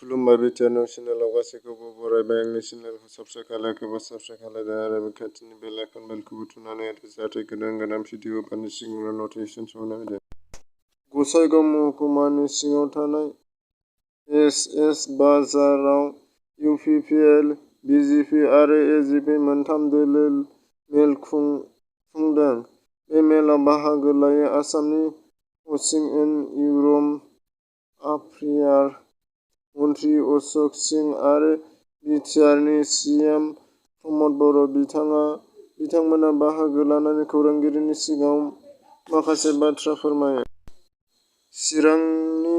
खुलुमबाय BTR news चेनेलाव गासैखौबो बरायबाय। आंनि चेनेलखौ साबस्क्राइब खालायाखैबा साबस्क्राइब खालामदो आरो बे खाथिनि बेल आइकन बेलखौबो थुनानै होदो जाहाथे गोदान भिडिअ हगारनायनि सिगांनो नटिफिकेसन सहैनो हायो। गसाइगाव महकुमानि सिङाव थानाय एस बाजाराव इउपिपिएल, बिजेपि आरो एजिपि मोनथाम दोलो मेल खुंदों। बे मेलाव बाहागो लायो आसामनि हाउसिं एन्ड उर्बान एफेयार्स मन्थ्रि अशक सिंह आरो बिटिआरनि सिएम प्रमद बर'। बिथांमोना बाहागो लानानै खौरांगिरिनि सिगाङाव माखासे बाथ्रा फोरमायो। चिरांनि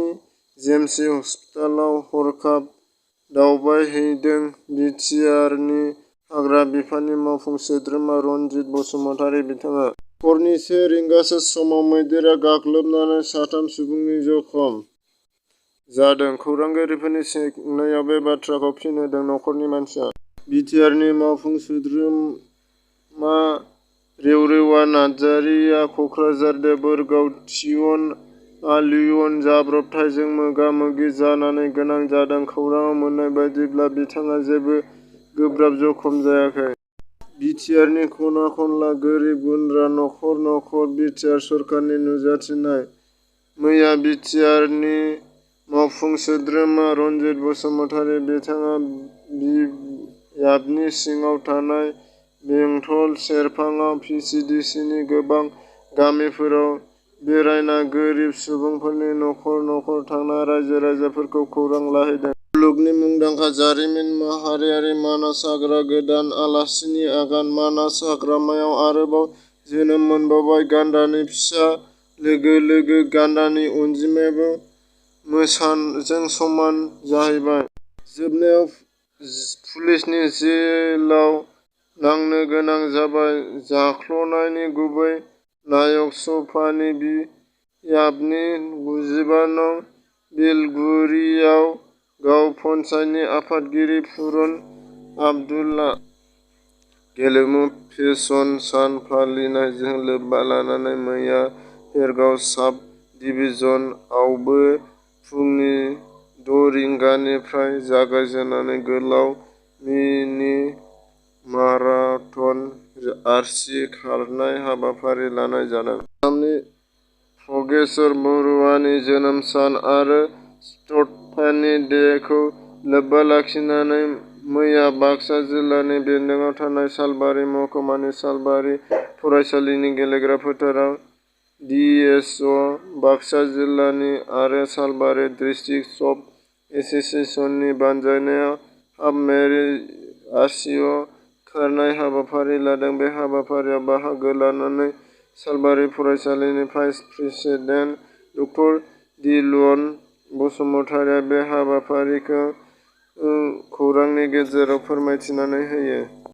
जेएमसि हस्पिटालाव हरखाब दावबायहैदों बिटिआरनि हाग्रा बिफाननि मावफुं सोद्रोमा रनजित बसुमतारी। बिथाङा हरनि 1 रिंगासो समाव मैदेरा गाग्लोबनानै 3 सुबुंनि जखम जादों। खौरांगिरिफोरनि सोंनायाव बे बाथ्राखौ फिन होदों नखरनि मानसिया। बिटिआरनि मावफुं सोद्रोमा रेवरेवा नार्जारिया कक्राझार देबोरगाव टाउन आलियन जाब्रबथायजों मोगा-मोगि जानो गोनां जादों। खौरांआव मोन्नाय बायदिब्ला बिथाङा जेबो गोब्राब जखम जायाखै। बिटिआरनि खना-खनला गोरिब गुन्द्रा नखर बिटिआर सरकारनि नुजाथिनाय। मैया बिटिआरनि मावफुं सोद्रोमा रनजित बसुमतारी बिथाङा बियाबनि सिङाव थानाय बेंटल सेरफाङाव पिसिडिसिनि गोबां गामिफोराव बेरायना गोरिब सुबुंफोरनि नखर थांना रायजो-राजाफोरखौ खौरां लाहैदों। मुलुगनि मुंदांखा जारिमिन माहारियारि मानास हाग्रा गोदान आलासिनि आगान। मानास हाग्रामायाव आरोबाव जोनोम मोनबावबाय गान्दानि फिसा लोगो गान्दानि अनजिमायाबो मोसाजों समान जाहैबाय। जोबनायाव पुलिसनि जेलाव नांनो गोनां जाबाय। जाख्लनायनि गुबै नायक सफानि बियाबनि 95 नं बेलगुरियाव गाव पन्सायतनि आफादगिरि पुरन आब्दुल्ला। गेलेमु फेसन सान फालिनायजों लोब्बा लानानै मैया भेरगाव साब डिभिजनआवबो फुंनि 6 रिंगानिफ्राय जागायजेननाय गोलाव मिनि माराथन आरसि खारनाय हाबाफारि लानाय जादों। आसामनि प्रगेसर बरुवानि जोनोम सान आरो स्टुडेन्टस डेखौ लोब्बा लाखिनानै मैया बाक्सा जिल्लानि बेन्दोआव थानाय सालबारि महकुमानि सालबारि फरायसालिनि गेलेग्रा फोथाराव डिएसअ, बाक्सा जिल्लानि आरो सालबारि डिस्ट्रिक्ट स्पर्टस एस'सियेसननि बानजायनायाव हाफ मेराथन खारनाय हाबाफारि लादों। बे हाबाफारियाव बाहागो लानानै सालबारि फरायसालिनि भाइस प्रेसिडेन्ट ड दिलवन बसुमतारीया बे हाबाफारिखौ खौरांनि गेजेरजों फोरमायथिनानै होयो।